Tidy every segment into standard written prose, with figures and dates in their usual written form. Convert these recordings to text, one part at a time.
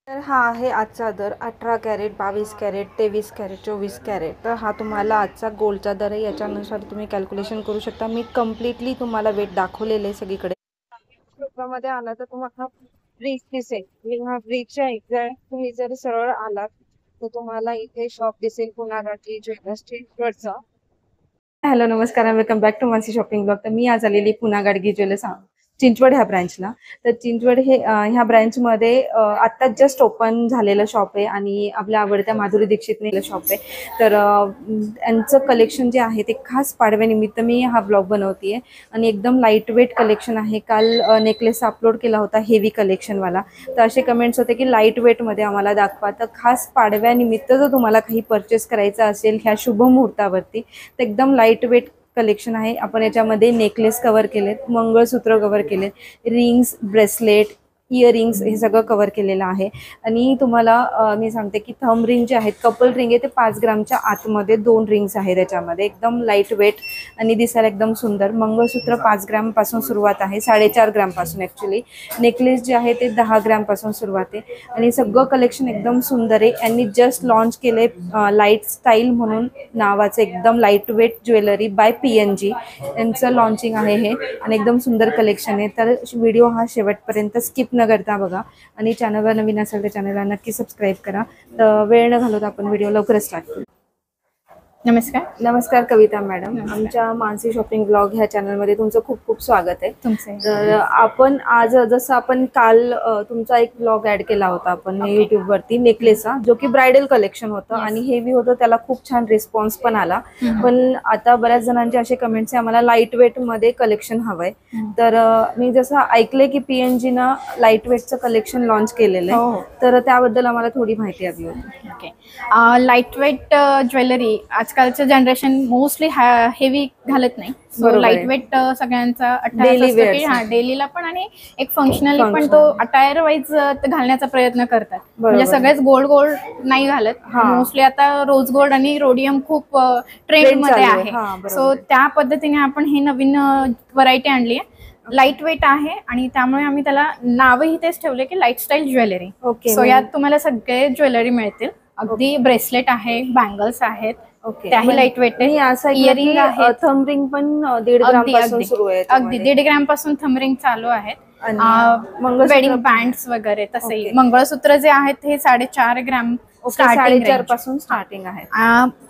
तर हा आहे आजचा दर 18 कॅरेट, 22 कॅरेट, 23 कॅरेट, 24 कॅरेट. तर हा तुम्हाला आजचा गोल्डचा दर आहे. याच्यानुसार तुम्ही कॅल्क्युलेशन करू शकता. मी कम्प्लिटली तुम्हाला वेट दाखवलेले आहे सगळीकडे. मध्ये आला तर तुम्हाला ब्रिज दिसेल. हा ब्रिजच्या एक्झॅक्ट तुम्ही जर सरळ आलात तर तुम्हाला इथे शॉप दिसेल पुनागाठी ज्वेलर्स वरचा. हॅलो नमस्कार, welcome back to Mansi shopping blog. तर मी आज आलेली पुन्हा गाडगी ज्वेलर्स चिंचवड ह्या ब्रँचला. तर चिंचवड हे ह्या ब्रँचमध्ये आत्ताच जस्ट ओपन झालेलं शॉप आहे आणि आपल्या आवडत्या माधुरी दीक्षितने शॉप आहे. तर यांचं कलेक्शन जे आहे ते खास पाडव्यानिमित्त मी हा ब्लॉग बनवते आणि एकदम लाईट वेट कलेक्शन आहे. काल नेकलेस अपलोड केला होता हेवी कलेक्शनवाला, तर असे कमेंट्स होते की लाईट वेटमध्ये आम्हाला दाखवा. तर खास पाडव्यानिमित्त जर तुम्हाला काही परचेस करायचं असेल ह्या शुभ मुहूर्तावरती तर एकदम लाईट वेट कलेक्शन आहे. आपण याच्यामध्ये नेकलेस कव्हर केलेत, मंगळसूत्र कव्हर केलेत, रिंग्स, ब्रेसलेट, इयरिंग्स हे सगळं कव्हर केलेलं आहे. आणि तुम्हाला मी सांगते की थंब रिंग जे आहेत, कपल रिंग आहे ते 5 ग्रामच्या आतमध्ये 2 रिंग्स आहेत त्याच्यामध्ये. एकदम लाईट वेट आणि दिसायला एकदम सुंदर. मंगळसूत्र 5 ग्रामपासून सुरुवात आहे, 4.5 ग्रामपासून ॲक्च्युली. नेकलेस जे आहे ते 10 ग्रामपासून सुरुवात आहे आणि सगळं कलेक्शन एकदम सुंदर आहे. यांनी जस्ट लॉन्च केले लाईट स्टाईल म्हणून नावाचं एकदम light weight jewellery by PNG यांचं लॉन्चिंग आहे हे आणि एकदम सुंदर कलेक्शन आहे. तर व्हिडिओ हा शेवटपर्यंत स्किप न करता बघा आणि चॅनलवर नवीन असेल तर चॅनलला नक्की सबस्क्राईब करा. तर वेळ न घालवता आपण व्हिडिओ लवकरच स्टार्ट करू. नमस्कार कविता मॅडम. आमच्या मानसी शॉपिंग ब्लॉग ह्या चॅनलमध्ये तुमचं खूप खूप स्वागत आहे. तर आपण आज जसं आपण काल तुमचा एक ब्लॉग ऍड केला होता आपण युट्यूबवरती नेकलेसचा, जो की ब्रायडल कलेक्शन होतं आणि हेवी होतं, त्याला खूप छान रिस्पॉन्स पण आला. पण आता बऱ्याच जणांचे असे कमेंट्स आहे आम्हाला लाईट वेट मध्ये कलेक्शन हवंय. तर मी जसं ऐकलंय की PNG न लाईट वेटचं कलेक्शन लॉन्च केलेलं आहे, तर त्याबद्दल आम्हाला थोडी माहिती हवी होती. ओके, लाईट वेट ज्वेलरी आजकालचं जनरेशन मोस्टली हेवी घालत नाही. सो लाईट वेट सगळ्यांचा डेलीला पण आणि एक फंक्शनली पण तो अटायर वाईज घालण्याचा प्रयत्न करतात. म्हणजे सगळेच गोल्ड नाही घालत. मोस्टली आता रोज गोल्ड आणि रोडियम खूप ट्रेंड मध्ये आहे. सो त्या पद्धतीने आपण हे नवीन व्हरायटी आणली आहे. लाईट वेट आहे आणि त्यामुळे आम्ही त्याला नावही तेच ठेवले की लाईफस्टाईल ज्वेलरी. सो यात तुम्हाला सगळे ज्वेलरी मिळतील. अगदी ब्रेसलेट आहे, बँगल्स आहेत, त्याही लाईट वेट आहे. इयरिंग आहे, थंब रिंग पण 1.5 ग्रामपासून सुरू आहे. अगदी 1.5 ग्रामपासून थंब रिंग चालू आहेत. वेडिंग बँड्स वगैरे तसे. मंगळसूत्र जे आहेत हे 4.5 ग्राम पासून स्टार्टिंग आहे.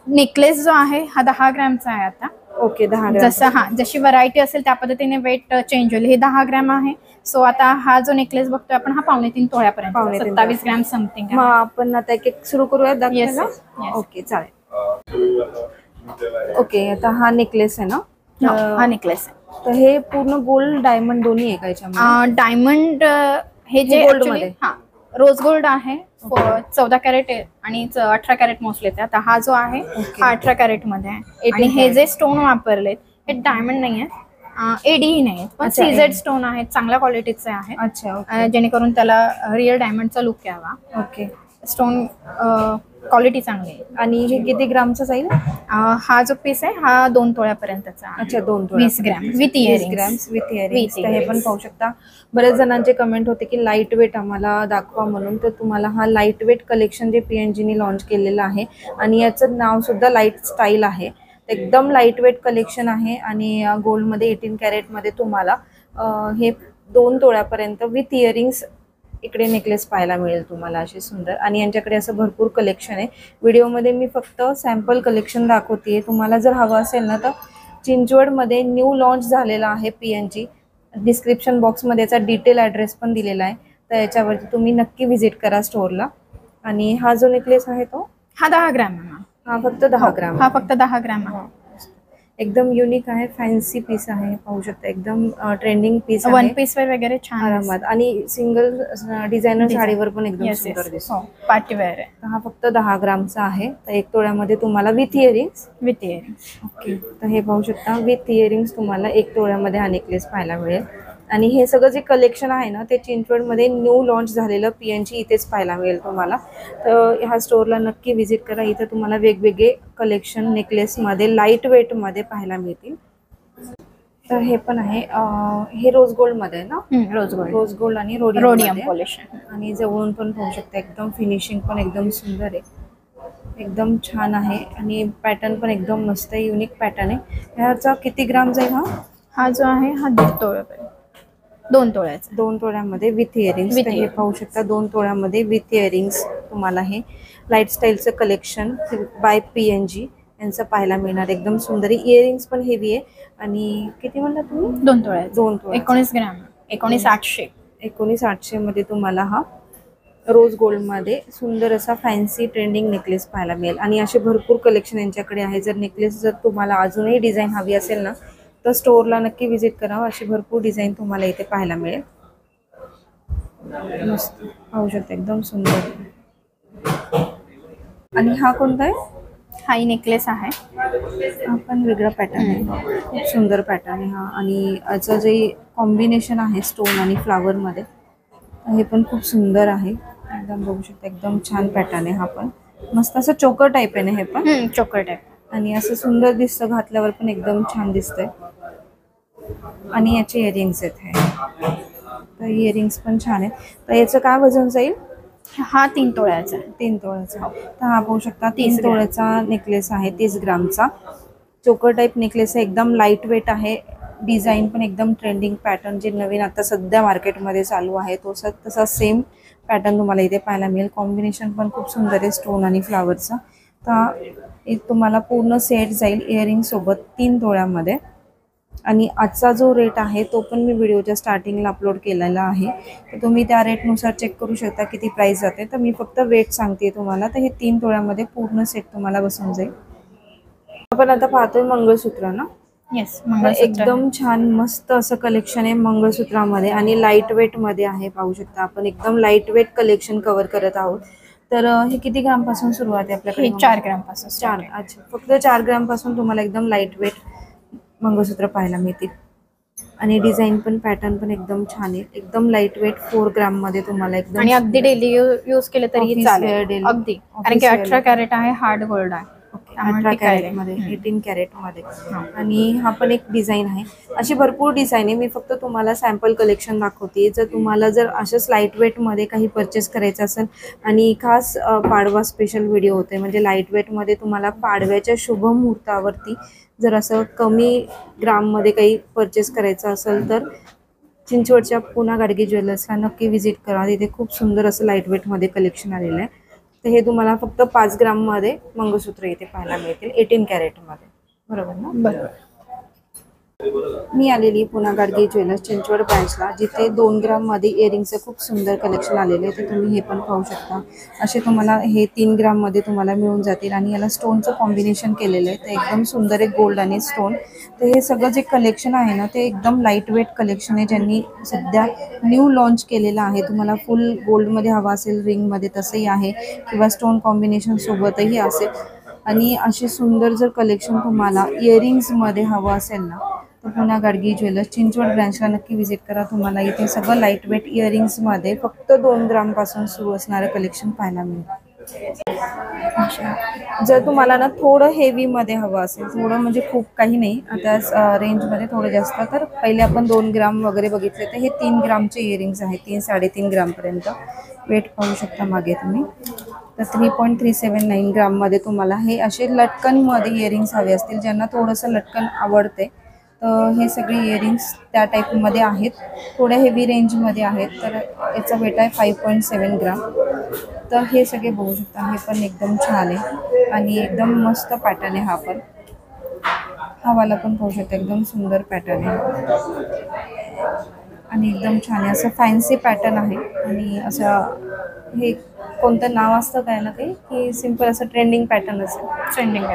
नेकलेस जो आहे हा 10 ग्रामचा आहे आता. ओके, 10 ग्राम. जसं जशी व्हरायटी असेल त्या पद्धतीने वेट चेंज होईल. हे 10 ग्राम आहे. सो आता हा जो नेकलेस बघतोय आपण हा 2.5 तोळ्यापर्यंत, 27 ग्राम समथिंग. मग आपण आता एक एक सुरू करूया दाखवायला. ओके चालेल. ओके, आता हा नेकलेस आहे ना? हा नेकलेस आहे. तर हे पूर्ण गोल्ड डायमंड दोन्ही आहे का याच्यामध्ये? डायमंड हे जे गोल्ड मध्ये रोज गोल्ड आहे, 14 कॅरेट आणि 18 कॅरेट मोस्टली येते. आता हा जो आहे हा 18 कॅरेट मध्ये आहे. आणि हे जे स्टोन वापरलेत हे डायमंड नाही आहे, AD नाही आहेत, पण CZ स्टोन आहेत, चांगल्या क्वालिटीचे आहेत. अच्छा, जेणेकरून त्याला रिअल डायमंडचा लुक यावा. ओके, स्टोन क्वालिटी चांगली आहे. आणि हे किती ग्रामचा जाईल? हा जो पीस आहे हा 2 तोळ्यापर्यंतचा. अच्छा, 2 तोळे, 20 ग्राम विथ इयरिंग्स. हे पण पाहू शकता. बरेच जणांचे कमेंट होते की लाईट वेट आम्हाला दाखवा म्हणून. तर तुम्हाला हा लाईट वेट कलेक्शन जे PNGने लॉन्च केलेलं आहे आणि याचं नाव सुद्धा लाईट स्टाईल आहे. एकदम लाईट वेट कलेक्शन आहे आणि गोल्डमध्ये 18 कॅरेटमध्ये तुम्हाला हे 2 तोळ्यापर्यंत विथ इयरिंग्स इकडे नेकलेस पाहायला मिळेल तुम्हाला असे सुंदर. आणि यांच्याकडे असं भरपूर कलेक्शन आहे. व्हिडिओमध्ये मी फक्त सॅम्पल कलेक्शन दाखवते. तुम्हाला जर हवं असेल ना तर चिंचवडमध्ये न्यू लॉन्च झालेला आहे PNG. डिस्क्रिप्शन बॉक्समध्ये याचा डिटेल ॲड्रेस पण दिलेला आहे, तर याच्यावरती तुम्ही नक्की व्हिजिट करा स्टोअरला. आणि हा जो नेकलेस आहे तो हा 10 ग्राम. हा फक्त 10 ग्राम. हा फक्त 10 ग्राम आहे. एकदम युनिक आहे, फॅन्सी पीस आहे, पाहू शकता. एकदम trending piece, one piece wear वगैरे छान आरामात. आणि सिंगल डिझायनर साडीवर पण एकदम सुंदर दिसतो. पार्टी वेअर आहे. हा फक्त 10 ग्रामचा आहे. तर 1 तोळ्यामध्ये तुम्हाला विथ इयरिंग्स. ओके, तर हे पाहू शकता विथ इयरिंग्स तुम्हाला 1 तोळ्यामध्ये हा नेकलेस पाहायला मिळेल. आणि हे सगळं जे कलेक्शन आहे ना ते चिंचवडमध्ये न्यू लॉन्च झालेलं PNG इथेच पाहायला मिळेल तुम्हाला. तर ह्या स्टोअरला नक्की व्हिजिट करा. इथं तुम्हाला वेगवेगळे कलेक्शन नेकलेसमध्ये लाईट वेटमध्ये पाहायला मिळतील. तर हे पण आहे हे रोज गोल्ड मध्ये आहे ना, रोज गोल्ड, रोज गोल्ड आणि रोडियम पॉलिश. आणि जवळून पण पाहू शकता एकदम फिनिशिंग पण एकदम सुंदर आहे, एकदम छान आहे आणि पॅटर्न पण एकदम मस्त आहे, युनिक पॅटर्न आहे. ह्याचा किती ग्राम जाईल हा जो आहे हा 1.5 तोळा, 2 तोळ्याचा, 2 तोळ्यामध्ये विथ इयरिंग्स. तर हे पाहू शकता 2 तोळ्यामध्ये विथ इयरिंग्स तुम्हाला हे लाईट स्टाईलचं कलेक्शन बाय PNG यांचं पाहायला मिळणार. एकदम सुंदर इयरिंग्स पण हेवी आहे. आणि किती म्हणला तुम्ही? 2 तोळ्याचा, 2 तोळा, 19 ग्राम, 19,800. 19,800 मध्ये तुम्हाला हा रोज गोल्डमध्ये सुंदर असा फॅन्सी ट्रेंडिंग नेकलेस पाहायला मिळेल. आणि असे भरपूर कलेक्शन यांच्याकडे आहे. जर नेकलेस जर तुम्हाला अजूनही डिझाईन हवी असेल ना, तर स्टोअरला नक्की व्हिजिट करावं. अशी भरपूर डिझाईन तुम्हाला इथे पाहायला मिळेल. मस्त पाहू शकता एकदम सुंदर. आणि हा कोणता आहे? हाही नेकलेस आहे, हा पण वेगळा पॅटर्न आहे, खूप सुंदर पॅटर्न आहे हा. आणि याचं जे कॉम्बिनेशन आहे स्टोन आणि फ्लावरमध्ये, हे पण खूप सुंदर आहे. एकदम बघू शकता एकदम छान पॅटर्न आहे हा पण. मस्त असं चोकर टाईप आहे ना हे पण, चोकर टाईप. आणि असं सुंदर दिसतं, घातल्यावर पण एकदम छान दिसतंय. आणि याचे इयरिंग्स आहेत हे, तर इयरिंग्स पण छान आहेत. तर याचं काय वजन जाईल? हा 3 तोळ्याचा, 3 तोळ्याचा. तर हा पाहू शकता 3 तोळ्याचा नेकलेस आहे, 30 ग्रामचा चोकर टाईप नेकलेस आहे. एकदम लाईट वेट आहे, डिझाईन पण एकदम ट्रेंडिंग पॅटर्न जे नवीन आता सध्या मार्केटमध्ये चालू आहे तो तसा सेम पॅटर्न तुम्हाला इथे पाहायला मिळेल. कॉम्बिनेशन पण खूप सुंदर आहे स्टोन आणि फ्लावरचा. तर एक तुम्हाला पूर्ण सेट जाईल इयरिंग सोबत 3 तोळ्यामध्ये. आणि आजचा जो रेट आहे तो पण मी व्हिडिओच्या स्टार्टिंगला अपलोड केलेला आहे, तर तुम्ही त्या रेटनुसार चेक करू शकता किती प्राईस जाते. तर मी फक्त वेट सांगते तुम्हाला. तर हे 3 तोळ्यामध्ये पूर्ण सेट तुम्हाला बसून जाईल. आपण आता पाहतोय मंगळसूत्र ना. येस, एकदम छान मस्त असं कलेक्शन आहे मंगळसूत्रामध्ये आणि लाईट वेट मध्ये आहे. पाहू शकता आपण एकदम लाईट वेट कलेक्शन कव्हर करत आहोत. तर हे किती ग्राम पासून सुरुवात आहे आपल्याकडे? 4 ग्राम पासून. 4. अच्छा, फक्त 4 ग्राम पासून तुम्हाला एकदम लाईट वेट मंगळसूत्र पाहायला मिळतील. आणि डिझाईन पण पॅटर्न पण एकदम छान आहे. एकदम लाईट वेट 4 ग्राम मध्ये तुम्हाला एकदम, आणि अगदी डेली यूज केलं तरी चालेल अगदी, कारण की 18 कॅरेट आहे, हार्ड गोल्ड आहे. 18 कॅरेट मध्ये, 18 कॅरेट मध्ये. आणि हा पण एक डिझाईन आहे. अशी भरपूर डिझाईन आहे. मी फक्त तुम्हाला सॅम्पल कलेक्शन दाखवते. जर तुम्हाला जर अशाच लाईट वेट मध्ये काही परचेस करायचं असेल, आणि खास पाडवा स्पेशल व्हिडिओ होते, म्हणजे लाईट वेट मध्ये तुम्हाला पाडव्याच्या शुभ मुहूर्तावरती जर असं कमी ग्राममध्ये काही परचेस करायचं असेल तर चिंचवडच्या पुना गाडगे ज्वेलर्सला नक्की व्हिजिट करा. तिथे खूप सुंदर असं लाईट वेटमध्ये कलेक्शन आलेलं आहे. तर हे तुम्हाला फक्त 5 ग्राममध्ये मंगळसूत्र इथे पाहायला मिळतील, 18 कॅरेटमध्ये. बरोबर ना? बरोबर. मी आलेली पुना गाडगे ज्वेलर्स चिंचवड ब्रांचला, जिथे 2 ग्राममध्ये इयरिंगचं खूप सुंदर कलेक्शन आलेलं आहे. ते तुम्ही हे पण पाहू शकता. असे तुम्हाला हे 3 ग्राममध्ये तुम्हाला मिळून जातील. आणि याला स्टोनचं कॉम्बिनेशन केलेलं आहे, ते एकदम सुंदर आहे, गोल्ड आणि स्टोन. तर हे सगळं जे कलेक्शन आहे ना, ते एकदम लाईट वेट कलेक्शन आहे, ज्यांनी सध्या न्यू लॉन्च केलेलं आहे. तुम्हाला फुल गोल्डमध्ये हवा असेल, रिंगमध्ये तसंही आहे, किंवा स्टोन कॉम्बिनेशन सोबतही असेल. आणि असे सुंदर जर कलेक्शन तुम्हाला इयरिंग्समध्ये हवं असेल ना, तर पुना गाडगे ज्वेलर्स चिंचवड ब्रँचला नक्की व्हिजिट करा. तुम्हाला इथे सगळं लाईट वेट इयरिंग्समध्ये फक्त 2 ग्रामपासून सुरू असणारं कलेक्शन पाहायला मिळेल. जर तुम्हाला ना थोडं हेवीमध्ये हवं असेल, थोडं म्हणजे खूप काही नाही, आता रेंजमध्ये थोडं जास्त, तर पहिले आपण 2 ग्राम वगैरे बघितले, तर हे 3 ग्रामचे इयरिंग्स आहेत. 3-3.5 ग्रामपर्यंत वेट पाहू शकता मागे तुम्ही. तर 3.379 ग्राममध्ये तुम्हाला हे असे लटकनमध्ये इयरिंग्स हवे असतील, ज्यांना थोडंसं लटकन आवडते, तर हे सगळे इयरिंग्स त्या टाईपमध्ये आहेत. थोड्या हेवी रेंजमध्ये आहेत. तर याचा वेट आहे 5.7 ग्राम. तर हे सगळे बघू शकता. हे पण एकदम छान आहे आणि एकदम मस्त पॅटर्न आहे. हा पण, हा वाला पण पाहू शकता, एकदम सुंदर पॅटर्न आहे आणि एकदम छान आहे. असं फॅन्सी पॅटर्न आहे. आणि असं हे कोणतं नाव असतं काय ना काही, की सिम्पल असं ट्रेंडिंग पॅटर्न असेल, ट्रेंडिंग.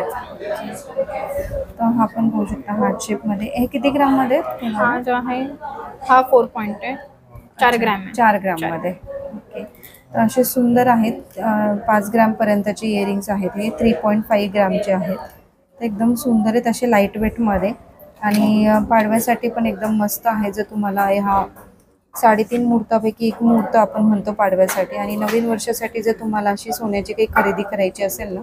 तर हा पण पाहू शकता हार्ट शेपमध्ये. हे किती ग्राममध्ये? हा जो आहे हा 4 पॉईंट आहे, 4 ग्राम आहे. 4 ग्राममध्ये. ओके. तर असे सुंदर आहेत. 5 ग्रामपर्यंतचे इयरिंग्स आहेत. हे 3.5 ग्रामचे आहेत. तर एकदम सुंदर आहेत, असे लाईट वेटमध्ये. आणि पाडव्यासाठी पण एकदम मस्त आहे. जर तुम्हाला हा 3.5 मुहूर्तापैकी एक मुहूर्त आपण म्हणतो पाडव्यासाठी, आणि नवीन वर्षासाठी जर तुम्हाला अशी सोन्याची काही खरेदी करायची असेल ना,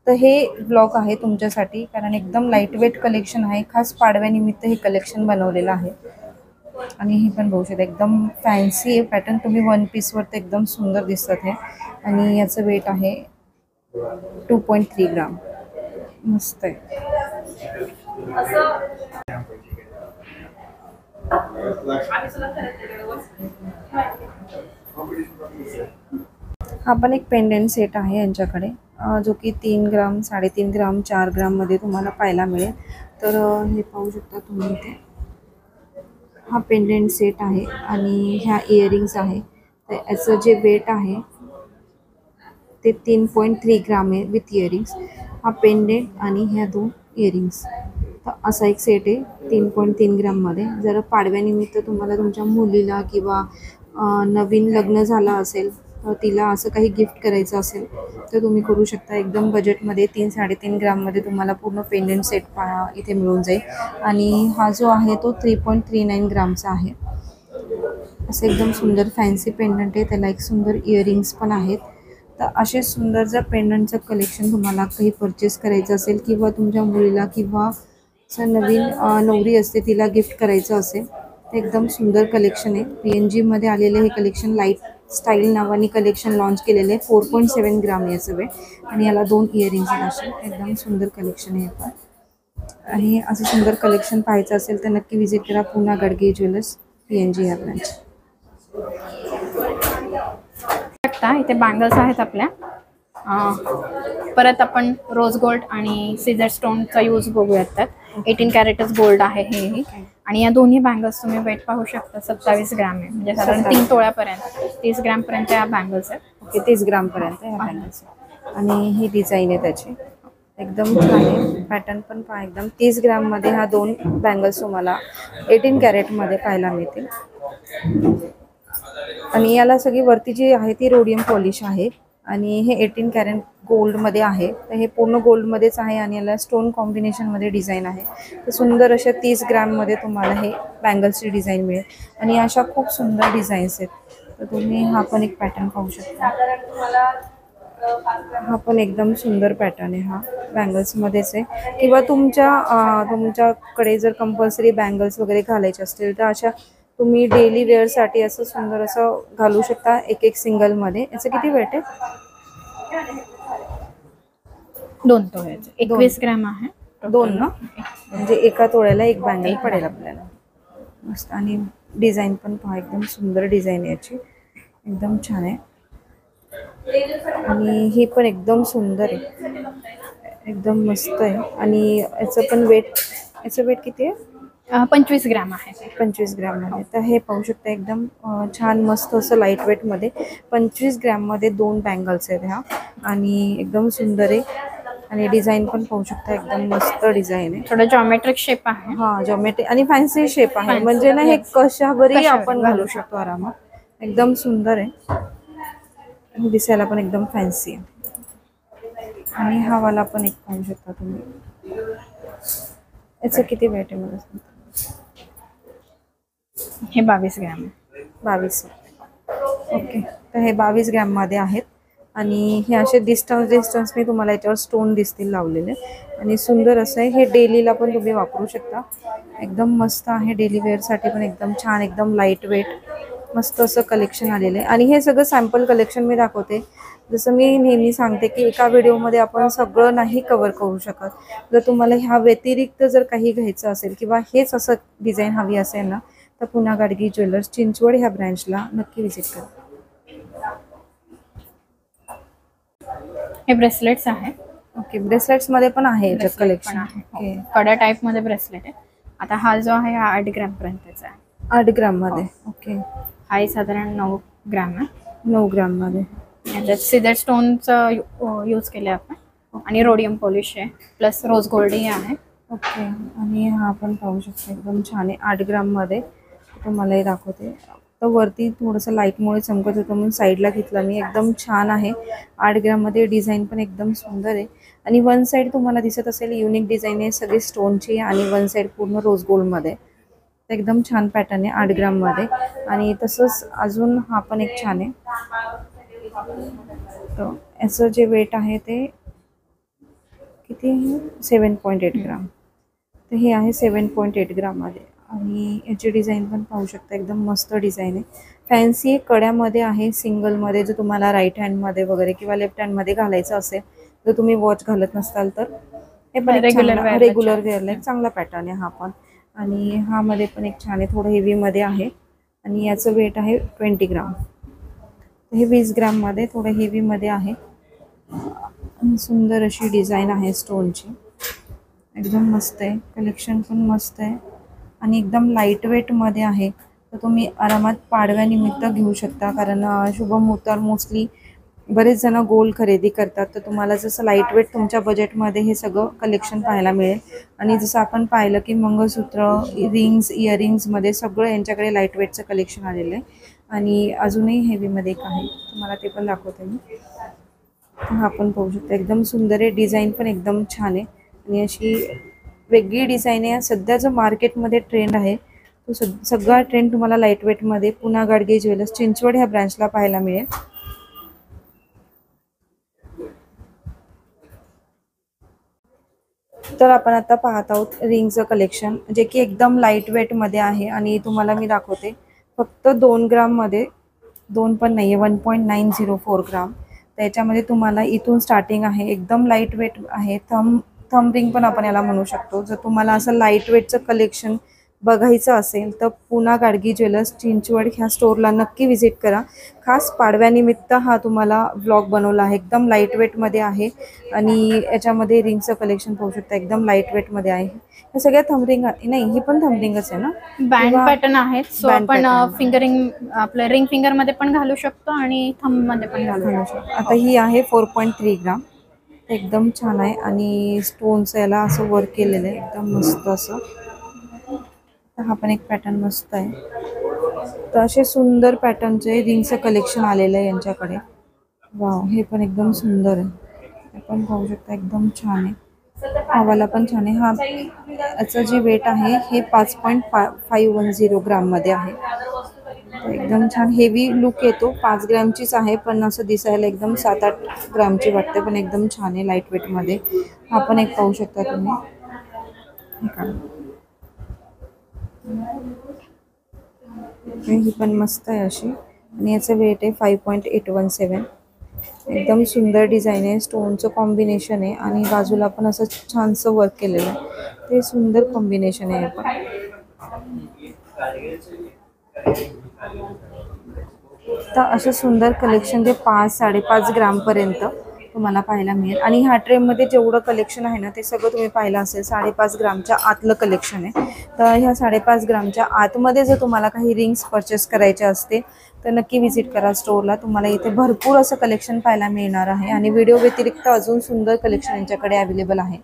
तर हे ब्लॉग आहे तुमच्यासाठी, कारण एकदम लाईट वेट कलेक्शन आहे, खास पाडव्यानिमित्त हे कलेक्शन बनवलेलं आहे. आणि हे पण बघू शकता एकदम फॅन्सी आहे पॅटर्न, तुम्ही वन पीसवर तर एकदम सुंदर दिसतात हे. आणि याचं वेट आहे 2.3 ग्राम. मस्त आहे. हा पण एक पेंडेंट सेट आहे यांच्याकडे, जो की 3 ग्राम 3.5 ग्राम 4 ग्राममध्ये तुम्हाला पाहायला मिळेल. तर हे पाहू शकता तुम्ही इथे. हा पेंडेंट सेट आहे आणि ह्या इयरिंग्स आहे. तर याचं जे वेट आहे ते 3.3 ग्राम आहे विथ इयरिंग्स. हा पेंडेंट आणि ह्या 2 इयरिंग्स, तर असा एक सेट आहे 3.3 ग्राममध्ये. जर पाडव्यानिमित्त तुम्हाला तुमच्या मुलीला किंवा नवीन लग्न झालं असेल तर तिला असं काही गिफ्ट करायचं असेल तर तुम्ही करू शकता. एकदम बजेटमध्ये 3-3.5 ग्राममध्ये तुम्हाला पूर्ण पेंडेंट सेट इथे मिळून जाईल. आणि हा जो आहे तो 3.39 ग्रामचा आहे. असं एकदम सुंदर फॅन्सी पेंडंट आहे, त्याला एक सुंदर इयरिंग्स पण आहेत. तर असे सुंदर जर पेंडंटचं कलेक्शन तुम्हाला काही परचेस करायचं असेल किंवा तुमच्या मुलीला किंवा असं नवीन नवरी असते तिला गिफ्ट करायचं असेल तर एकदम सुंदर कलेक्शन आहे. PNGमध्ये आलेले हे कलेक्शन लाईट स्टाईल नावाने कलेक्शन लॉन्च केलेले आहे. 4.7 ग्राम याचं वेट आणि याला 2 इयरिंग्स आहेत. असे एकदम सुंदर कलेक्शन आहे पण. आणि असं सुंदर कलेक्शन पाहायचं असेल तर नक्की विजिट करा पुन्हा गडगे ज्वेलर्स PNG या ब्रँच. इथे बँगल्स आहेत आपल्या. परत आपण रोज गोल्ड आणि सीझर स्टोनचा यूज बघूयात. त्यात 18 कॅरेटच गोल्ड आहे हे. आणि या दोन्ही बँगल्स तुम्ही वेट पाहू शकता 27 ग्राम आहे, म्हणजे साधारण 3 तोळ्यापर्यंत 30 ग्रामपर्यंत या बँगल्स आहेत. ओके, 30 ग्रामपर्यंत ह्या बँगल्स. आणि ही डिझाईन आहे त्याची, एकदम छान आहे. पॅटर्न पण पहा एकदम. 30 ग्राममध्ये ह्या 2 बँगल्स तुम्हाला 18 कॅरेटमध्ये पाहायला मिळतील. आणि याला सगळी वरती जी आहे ती रोडियम पॉलिश आहे. आणि हे 18 कॅरेट गोल्डमध्ये आहे, तर हे पूर्ण गोल्डमध्येच आहे आणि याला स्टोन कॉम्बिनेशनमध्ये डिझाईन आहे. तर सुंदर अशा 30 ग्राममध्ये तुम्हाला हे बँगल्सची डिझाईन मिळेल. आणि अशा खूप सुंदर डिझाईन्स आहेत. तर तुम्ही हा पण एक पॅटर्न पाहू शकता. हा पण एकदम सुंदर पॅटर्न आहे. हा बँगल्समध्येच आहे. किंवा तुमच्याकडे जर कंपल्सरी बँगल्स वगैरे घालायचे असतील तर अशा तुम्ही डेली वेअरसाठी असं सुंदर असं घालू शकता एक सिंगलमध्ये. याचं किती वेट आहे? 2 तोळ्याचे 21 ग्राम आहे. 2 ना, म्हणजे एका तोळ्याला एक बँगल पडेल आपल्याला. मस्त. आणि डिझाईन पण पहा एकदम सुंदर डिझाईन आहे याची, एकदम छान आहे. आणि ही पण एकदम सुंदर आहे, एकदम मस्त आहे. आणि याचं वेट किती आहे? 25 ग्राम आहे. 25 ग्राममध्ये. तर हे पाहू शकता एकदम छान मस्त असं लाईट वेटमध्ये 25 ग्राममध्ये 2 बँगल्स आहेत ह्या. आणि एकदम सुंदर आहे. आणि डिझाईन पण पाहू शकता एकदम मस्त डिझाईन आहे. थोडं जॉमेट्रिक शेप आहे. हां, जॉमेट्रिक आणि फॅन्सी शेप आहे. म्हणजे ना हे कशावरही आपण घालू शकतो आरामात. एकदम सुंदर आहे आणि दिसायला पण एकदम फॅन्सी आहे. आणि हा वाला पण एक पाहू शकता तुम्ही. याचं किती वेट आहे मला सांगता? हे 22 ग्राम आहे. 22. ओके, तर हे 22 ग्राममध्ये आहेत. आणि हे असे डिस्टन्सने तुम्हाला याच्यावर स्टोन दिसतील लावलेले. आणि सुंदर असं आहे. हे डेलीला पण तुम्ही वापरू शकता. एकदम मस्त आहे, डेली वेअरसाठी पण एकदम छान, एकदम लाईट वेट मस्त असं कलेक्शन आलेलं आहे. आणि हे सगळं सॅम्पल कलेक्शन मी दाखवते. जसं मी नेहमी सांगते की एका व्हिडिओमध्ये आपण सगळं नाही कव्हर करू शकत. जर तुम्हाला ह्या व्यतिरिक्त जर काही घ्यायचं असेल किंवा हेच असं डिझाईन हवी असेल ना तर पुन्हा गाडगे ज्वेलर्स चिंचवड ह्या ब्रँचला नक्की व्हिजिट करा. हे ब्रेसलेट्स आहे. ओके, ब्रेसलेट्समध्ये पण आहे कलेक्शन. ओके, कडा टाईपमध्ये ब्रेसलेट आहे. आता हा जो आहे हा 8 ग्रामपर्यंतचा आहे. 8 ग्राममध्ये. ओके, हाही साधारण 9 ग्राम आहे. 9 ग्राममध्ये. याच्यात सीझर स्टोनचं यूज केलं आपण आणि रोडियम पॉलिश आहे प्लस रोज गोल्डही आहे. ओके, आणि हा आपण पाहू शकतो एकदम छान आहे 8 ग्राममध्ये. तुम्हालाही दाखवते. तर वरती थोडंसं लाईटमुळे चमकत होतं म्हणून साईडला घेतला मी. एकदम छान आहे 8 ग्राममध्ये. डिझाईन पण एकदम सुंदर आहे. आणि वन साईड तुम्हाला दिसत असेल युनिक डिझाईन आहे सगळी स्टोनची. आणि वन साईड पूर्ण रोज गोल्डमध्ये. एकदम छान पॅटर्न आहे 8 ग्राममध्ये. आणि तसंच अजून हा पण एक छान आहे. तर याचं जे वेट आहे ते किती आहे 7.8 ग्राम. तर हे आहे 7.8 ग्राममध्ये. आणि याची डिझाईन पण पाहू शकता, एकदम मस्त डिझाईन आहे. फॅन्सी कड्यामध्ये आहे, सिंगलमध्ये. जर तुम्हाला राईट हँडमध्ये वगैरे किंवा लेफ्ट हँडमध्ये घालायचं असेल, जर तुम्ही वॉच घालत नसाल तर हे पण एक रेग्युलर वेअरला एक चांगला पॅटर्न आहे हा पण. आणि हा मध्ये पण एक छान आहे, थोडं हेवीमध्ये आहे. आणि याचं वेट आहे 20 ग्राम. हे 20 ग्राममध्ये थोडं हेवीमध्ये आहे. आणि सुंदर अशी डिझाईन आहे स्टोनची, एकदम मस्त आहे. कलेक्शन पण मस्त आहे आणि एकदम लाईट वेटमध्ये आहे. तर तुम्ही आरामात पाडव्यानिमित्त घेऊ शकता, कारण शुभमुहूर्तावर मोस्टली बरेच जण गोल्ड खरेदी करतात. तर तुम्हाला जसं लाईट वेट तुमच्या बजेटमध्ये हे सगळं कलेक्शन पाहायला मिळेल. आणि जसं आपण पाहिलं की मंगळसूत्र, रिंग्स, इयरिंग्समध्ये सगळं यांच्याकडे लाईट वेटचं कलेक्शन आलेलं आहे. आणि अजूनही हेवीमध्ये एक आहे, तुम्हाला ते पण दाखवते मी. हा पण पाहू शकता, एकदम सुंदर आहे. डिझाईन पण एकदम छान आहे आणि अशी वेगळी डिझाईन आहे. सध्या जो मार्केटमध्ये ट्रेंड आहे तो सगळा ट्रेंड तुम्हाला लाईट वेटमध्ये पुन्हा गाडगे ज्वेलर्स चिंचवड ह्या ब्रँचला पाहायला मिळेल. तर आपण आता पाहत आहोत रिंगचं कलेक्शन, जे की एकदम लाईट वेटमध्ये आहे. आणि तुम्हाला मी दाखवते फक्त 2 ग्राममध्ये, 2 पण नाही आहे, 1.904 ग्राम. त्याच्यामध्ये तुम्हाला इथून स्टार्टिंग आहे. एकदम लाईट वेट आहे. थंब रिंग पण आपण याला म्हणू शकतो. जर तुम्हाला असं लाईट वेटचं कलेक्शन बघायचं असेल तर पुन्हा गाडगी ज्वेलर्स चिंचवड ह्या स्टोअरला नक्की व्हिजिट करा. खास पाडव्यानिमित्त हा तुम्हाला व्लॉग बनवला आहे. एकदम लाईट वेटमध्ये आहे आणि याच्यामध्ये रिंगचं कलेक्शन पाहू शकता, एकदम लाईट वेटमध्ये आहे. हे सगळ्या थंबरिंग नाही, ही पण थंबरिंगच आहे ना, बँड पॅटर्न आहेत. सो आपण फिंगरिंग आपलं रिंग फिंगर मध्ये पण घालू शकतो आणि थंब मध्ये पण घालू शकतो. आता ही आहे 4.3 ग्राम. एकदम छान आहे आणि स्टोनचं याला असं वर्क केलेलं आहे, एकदम मस्त असं. हा पण एक पॅटर्न मस्त आहे. तर असे सुंदर पॅटर्नचे रिंगचं कलेक्शन आलेलं आहे यांच्याकडे. वाव, हे पण एकदम सुंदर आहे. हे पण पाहू शकता, एकदम छान आहे. आवाला पण छान आहे. हा याचं जे वेट आहे हे 5.510 ग्राममध्ये आहे. तर एकदम छान हेवी लुक येतो. 5 ग्रामचीच आहे पण असं दिसायला एकदम 7-8 ग्रामची वाटते, पण एकदम छान आहे लाईट वेटमध्ये. हा पण एक पाहू शकता तुम्ही. ही पण मस्त आहे अशी. आणि याचं वेट आहे 5.817. एकदम सुंदर डिझाईन आहे. स्टोनचं कॉम्बिनेशन आहे आणि बाजूला पण असं छानसं वर्क केलेलं आहे. ते सुंदर कॉम्बिनेशन आहे पण. तर असं सुंदर कलेक्शन ते 5-5.5 ग्रामपर्यंत तुम्हाला पाहायला मिळेल. आणि ह्या ट्रेमध्ये जेवढं कलेक्शन आहे ना ते सगळं तुम्ही पाहिलं असेल 5.5 ग्रामच्या आतलं कलेक्शन आहे. तर ह्या 5.5 ग्रामच्या आतमध्ये जर तुम्हाला काही रिंग्स परचेस करायचे असते तर नक्की व्हिजिट करा स्टोअरला. तुम्हाला इथे भरपूर असं कलेक्शन पाहायला मिळणार आहे आणि व्हिडिओ व्यतिरिक्त अजून सुंदर कलेक्शन यांच्याकडे अवेलेबल आहे.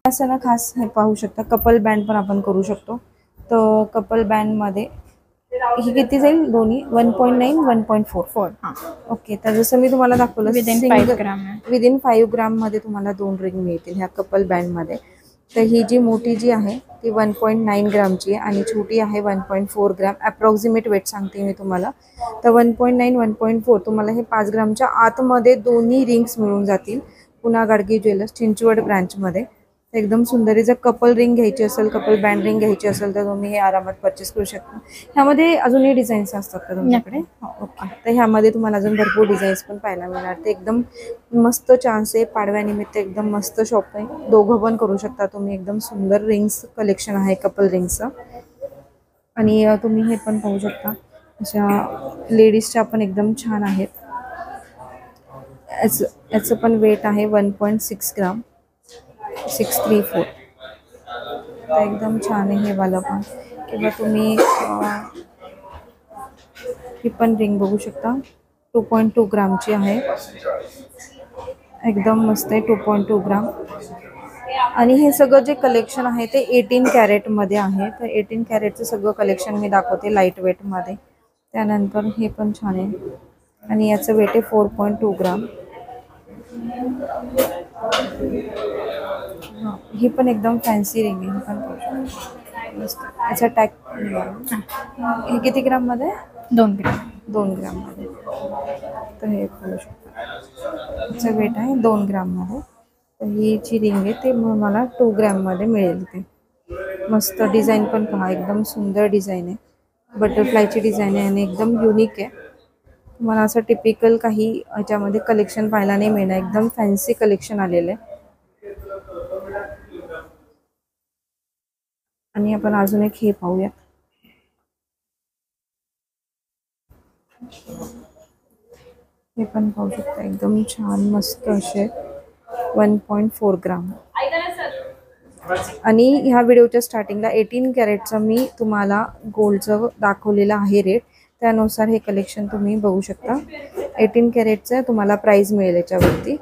असं ना खास हे पाहू शकता, कपल बँड पण आपण करू शकतो. तर कपल बँडमध्ये ही किती जाईल दोन्ही? 1.9 1.44. ओके. तर जसं मी तुम्हाला दाखवलं विदिन 5 ग्राममध्ये तुम्हाला 2 रिंग मिळतील ह्या कपल बँडमध्ये. तर ही जी मोठी जी आहे ती 1.9 ग्रामची आहे आणि छोटी आहे 1.4 ग्राम. अप्रॉक्सिमेट वेट सांगते मी तुम्हाला. तर 1.9 1.4 तुम्हाला हे 5 ग्रामच्या आतमध्ये दोन्ही रिंग्स मिळून जातील पुन्हा गाडगे ज्वेलर्स चिंचवड ब्रँचमध्ये. एकदम सुंदर आहे. जर कपल रिंग घ्यायची असेल, कपल बँड रिंग घ्यायची असेल तर तुम्ही हे आरामात परचेस करू शकता. ह्यामध्ये अजूनही डिझाईन्स असतात का तुमच्याकडे? ओके. तर ह्यामध्ये तुम्हाला अजून भरपूर डिझाईन्स पण पाहायला मिळणार. ते एकदम मस्त चान्स आहे. पाडव्यानिमित्त एकदम मस्त शॉप आहे. दोघं पण करू शकता तुम्ही. एकदम सुंदर रिंग्स कलेक्शन आहे कपल रिंग्सचं. आणि तुम्ही हे पण पाहू शकता, अशा लेडीजच्या पण एकदम छान आहेत. याचं पण वेट आहे 1.6 ग्राम 634. तर एकदम छान आहे हे वाला पण. किंवा तुम्ही ही पण रिंग बघू शकता, 2.2 ग्रामची आहे. एकदम मस्त आहे, 2.2 ग्राम. आणि हे सगळं जे कलेक्शन आहे ते 18 कॅरेटमध्ये आहे. तर 18 कॅरेटचं सगळं कलेक्शन मी दाखवते लाईट वेटमध्ये. त्यानंतर हे पण छान आहे आणि याचं वेट आहे 4.2 ग्राम. ही पण एकदम फॅन्सी रिंग आहे. पण मस्त. याचा टॅग हे किती ग्राममध्ये? 2 ग्राम. 2 ग्राममध्ये. तर हे करू शकता. याचं वेट आहे 2 ग्राममध्ये. तर ही जी रिंग आहे ते मला 2 ग्रॅममध्ये मिळेल. ते मस्त डिझाईन पण पहा, एकदम सुंदर डिझाईन आहे. बटरफ्लायची डिझाईन आहे आणि एकदम युनिक आहे. तुम्हाला असं टिपिकल काही ह्याच्यामध्ये कलेक्शन पाहायला नाही मिळणार, एकदम फॅन्सी कलेक्शन आलेलं आहे. आणि आपण अजून एक हे पाहूया. हे पण पाहू शकता, एकदम छान मस्त असे 1.4 ग्राम. आणि ह्या व्हिडिओच्या स्टार्टिंगला 18 कॅरेटचं मी तुम्हाला गोल्डचं दाखवलेलं आहे रेट, त्यानुसार हे कलेक्शन तुम्ही बघू शकता. 18 कॅरेटचं तुम्हाला प्राइस मिळेल याच्यावरती.